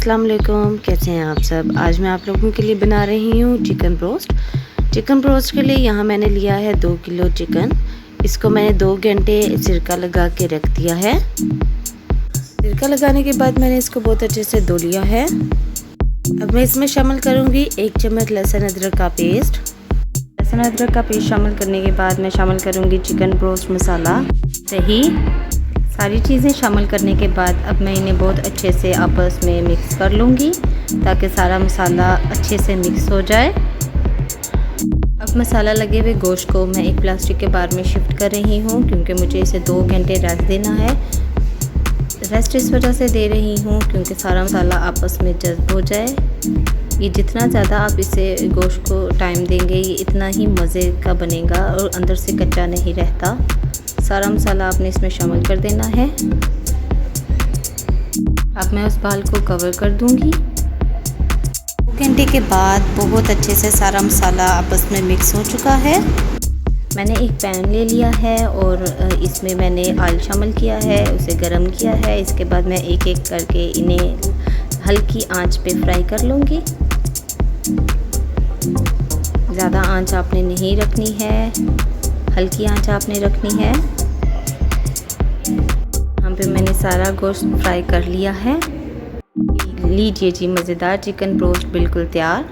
अस्सलाम वालेकुम, कैसे हैं आप सब। आज मैं आप लोगों के लिए बना रही हूँ चिकन ब्रोस्ट। चिकन ब्रोस्ट के लिए यहाँ मैंने लिया है 2 किलो चिकन। इसको मैंने 2 घंटे सिरका लगा के रख दिया है। सिरका लगाने के बाद मैंने इसको बहुत अच्छे से धो लिया है। अब मैं इसमें शामिल करूँगी 1 चम्मच लहसुन अदरक का पेस्ट। लहसुन अदरक का पेस्ट शामिल करने के बाद मैं शामिल करूँगी चिकन ब्रोस्ट मसाला। दही, सारी चीज़ें शामिल करने के बाद अब मैं इन्हें बहुत अच्छे से आपस में मिक्स कर लूँगी ताकि सारा मसाला अच्छे से मिक्स हो जाए। अब मसाला लगे हुए गोश्त को मैं एक प्लास्टिक के बार में शिफ्ट कर रही हूँ क्योंकि मुझे इसे 2 घंटे रेस्ट देना है। रेस्ट इस वजह से दे रही हूँ क्योंकि सारा मसाला आपस में जज़्ब हो जाए। ये जितना ज़्यादा आप इसे गोश्त को टाइम देंगे ये इतना ही मज़े का बनेगा और अंदर से कच्चा नहीं रहता। सारा मसाला आपने इसमें शामिल कर देना है। अब मैं उस बाल को कवर कर दूंगी। 2 घंटे के बाद बहुत अच्छे से सारा मसाला आपस में मिक्स हो चुका है। मैंने एक पैन ले लिया है और इसमें मैंने ऑयल शामिल किया है, उसे गर्म किया है। इसके बाद मैं एक एक करके इन्हें हल्की आंच पे फ्राई कर लूँगी। ज़्यादा आंच आपने नहीं रखनी है, हल्की आंच आपने रखनी है। यहाँ पे मैंने सारा गोश्त फ्राई कर लिया है। लीजिए जी, मज़ेदार चिकन ब्रोस्ट बिल्कुल तैयार।